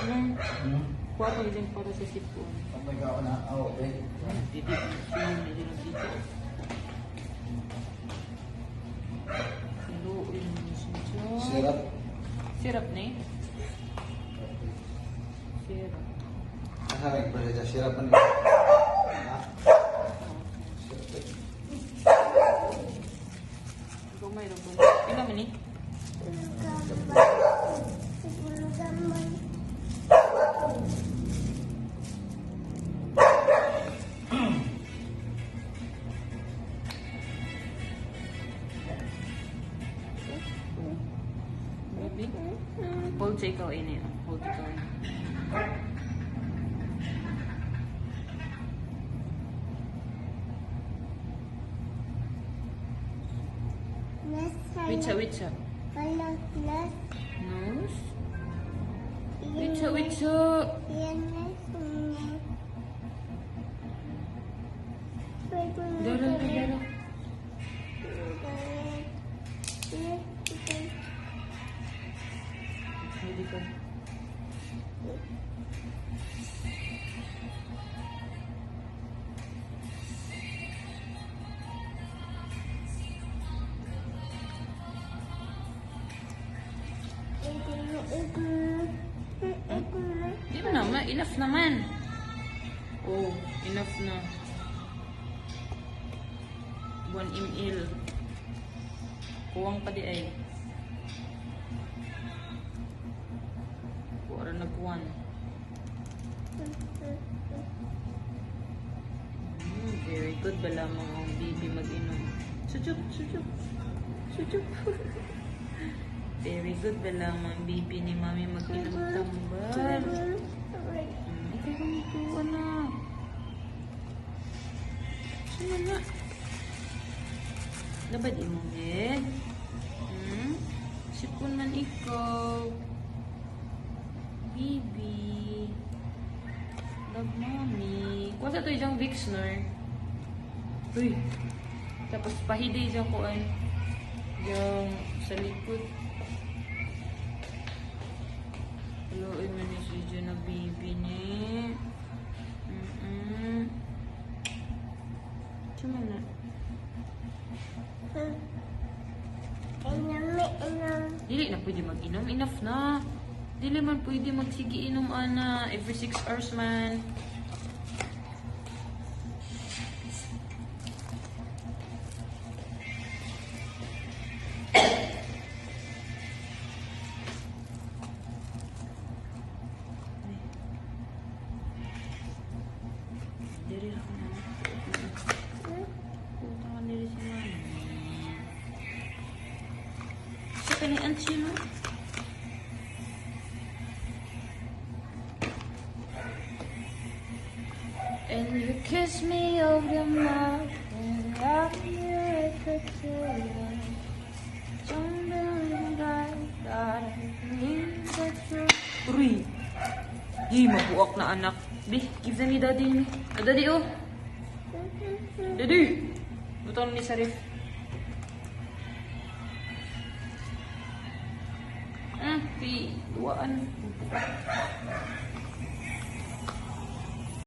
Kuha ko dyan para sa sipon. Oh my God, na. Oh, okay. Dito. Medyo nagdito. Haluin mo siya dyan. Syrup. Syrup na eh. Syrup. Masarap ba siya? Syrup man. Ikaw mayroon ko. Ilan man eh? Baby? Hold sa ikaw ini. Hold ikaw ini. Witsa. Nose. Witsa. Dara. Hindi ka. Di ba naman? Enough naman. Oh, enough na. 1 ml. Kuwang pa di ay. Kuwara nag-1. Very good ba lamang ang baby mag-inom? Sujuk. Very good ba lamang ang baby ni mami mag-inom tambal? Okay kang ito, anak. Sino na? Labad imong head? Sipon man ikaw. Baby. Love mommy. Kuha sa ito isang Vixner. Uy. Tapos pahiday dyan ko ay yung sa likod. Haluin mo ni si dyan na baby ni. Suma na. Dili na pwede mag-inom. Enough na. Dili man pwede magsigi inom ana. Every 6 hours man. Dili ako na. Punta ka nila si mami. Sa kanian siya no? And you kiss me over the mouth and I could tell you something that I need that you. Uy! Di, mabuak na anak. Di, give na ni daddy ni. Daddy oh! Daddy! Butang ni Sarif. Pi, duwaan.